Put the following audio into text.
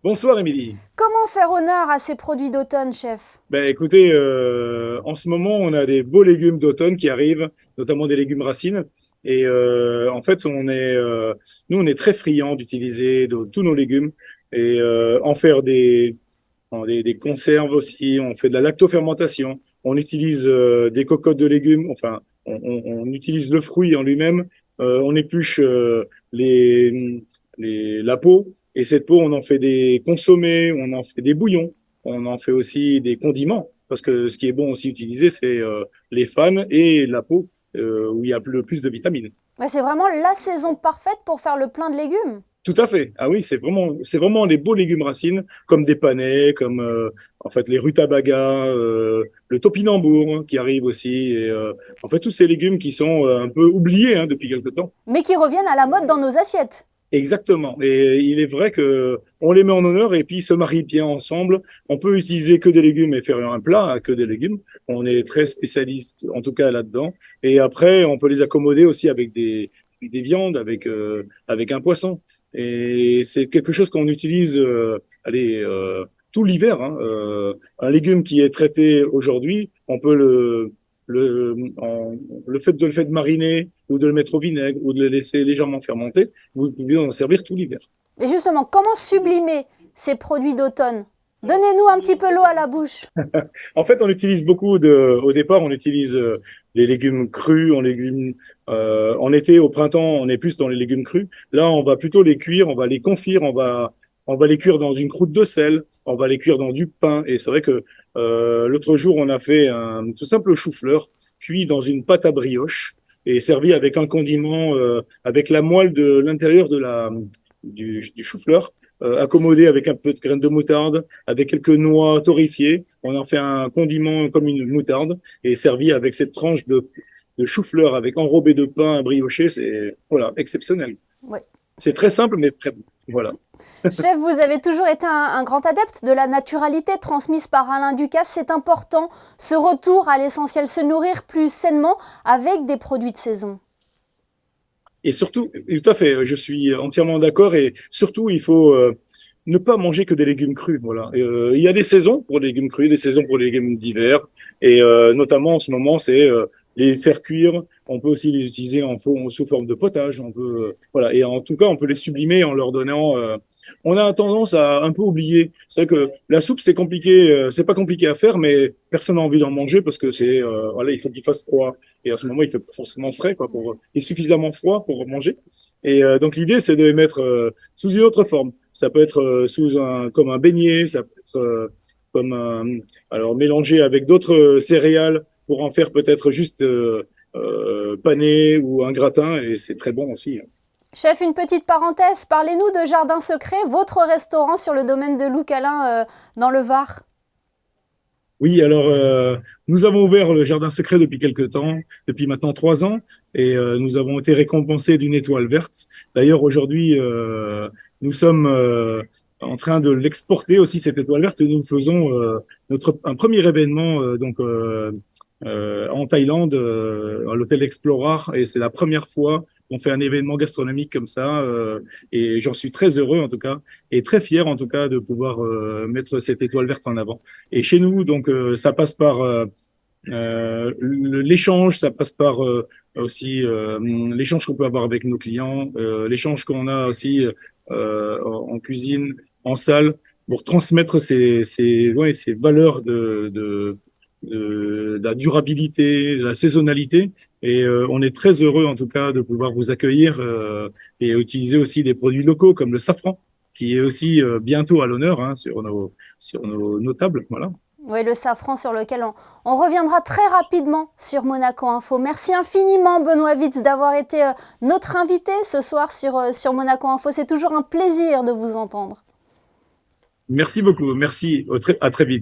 Bonsoir Émilie. Comment faire honneur à ces produits d'automne, chef? Ben écoutez, en ce moment on a des beaux légumes d'automne qui arrivent, notamment des légumes racines. Et en fait nous on est très friands d'utiliser tous nos légumes et en faire des conserves aussi. On fait de la lactofermentation. On utilise des cocottes de légumes. Enfin, on utilise le fruit en lui-même. On épluche la peau. Et cette peau, on en fait des consommés, on en fait des bouillons, on en fait aussi des condiments. Parce que ce qui est bon aussi utiliser, c'est les fans et la peau, où il y a le plus de vitamines. Ouais, c'est vraiment la saison parfaite pour faire le plein de légumes. Tout à fait. Ah oui, c'est vraiment les beaux légumes racines, comme des panais, comme en fait les rutabagas, le topinambour hein, qui arrive aussi, et en fait tous ces légumes qui sont un peu oubliés hein, depuis quelque temps. Mais qui reviennent à la mode dans nos assiettes. Exactement. Et il est vrai que on les met en honneur et puis ils se marient bien ensemble. On peut utiliser que des légumes et faire un plat que des légumes. On est très spécialiste, en tout cas là-dedans. Et après, on peut les accommoder aussi avec des viandes, avec un poisson. Et c'est quelque chose qu'on utilise, tout l'hiver. Hein. Un légume qui est traité aujourd'hui, on peut le fait de mariner ou de le mettre au vinaigre ou de le laisser légèrement fermenter, vous pouvez en servir tout l'hiver. Et justement, comment sublimer ces produits d'automne? Donnez-nous un petit peu l'eau à la bouche. En fait, on utilise au départ, on utilise les légumes crus, en été, au printemps, on est plus dans les légumes crus. Là, on va plutôt les cuire, on va les confire, on va les cuire dans une croûte de sel, on va les cuire dans du pain. Et c'est vrai que l'autre jour, on a fait un tout simple chou-fleur cuit dans une pâte à brioche et servi avec un condiment, avec la moelle de l'intérieur du chou-fleur, accommodé avec un peu de graines de moutarde, avec quelques noix torréfiées. On en fait un condiment comme une moutarde et servi avec cette tranche de chou-fleur avec enrobé de pain brioché. C'est voilà, exceptionnel. Oui. C'est très simple, mais très bon. Voilà. Chef, vous avez toujours été un grand adepte de la naturalité transmise par Alain Ducasse. C'est important, ce retour à l'essentiel, se nourrir plus sainement avec des produits de saison. Et surtout, tout à fait, je suis entièrement d'accord. Et surtout, il faut ne pas manger que des légumes crus. Voilà. Et, il y a des saisons pour les légumes crus, des saisons pour les légumes d'hiver. Et notamment en ce moment, c'est les faire cuire. On peut aussi les utiliser sous forme de potage. Voilà. Et en tout cas, on peut les sublimer en leur donnant. On a tendance à un peu oublier. C'est vrai que la soupe, c'est compliqué. C'est pas compliqué à faire, mais personne n'a envie d'en manger parce que voilà, il faut qu'il fasse froid. Et à ce moment, il fait pas forcément frais, quoi, et suffisamment froid pour manger. Et donc l'idée, c'est de les mettre sous une autre forme. Ça peut être comme un beignet, ça peut être comme un, alors mélangé avec d'autres céréales pour en faire peut-être juste pané ou un gratin, et c'est très bon aussi. Chef, une petite parenthèse, parlez-nous de Jardin Secret, votre restaurant sur le domaine de Loucalin dans le Var. Oui, alors nous avons ouvert le Jardin Secret depuis quelque temps, depuis maintenant 3 ans, et nous avons été récompensés d'une étoile verte. D'ailleurs, aujourd'hui, nous sommes en train de l'exporter aussi cette étoile verte. Nous faisons un premier événement en Thaïlande, à l'hôtel Explorer, et c'est la première fois qu'on fait un événement gastronomique comme ça, et j'en suis très heureux en tout cas, et très fier en tout cas de pouvoir mettre cette étoile verte en avant. Et chez nous, donc, ça passe par l'échange, ça passe par aussi l'échange qu'on peut avoir avec nos clients, l'échange qu'on a aussi en cuisine, en salle, pour transmettre ouais, ces valeurs de la durabilité, de la saisonnalité. Et on est très heureux, en tout cas, de pouvoir vous accueillir et utiliser aussi des produits locaux comme le safran, qui est aussi bientôt à l'honneur hein, sur nos tables. Voilà. Oui, le safran sur lequel on reviendra très rapidement sur Monaco Info. Merci infiniment Benoît Witz d'avoir été notre invité ce soir sur Monaco Info. C'est toujours un plaisir de vous entendre. Merci beaucoup. Merci. À très vite.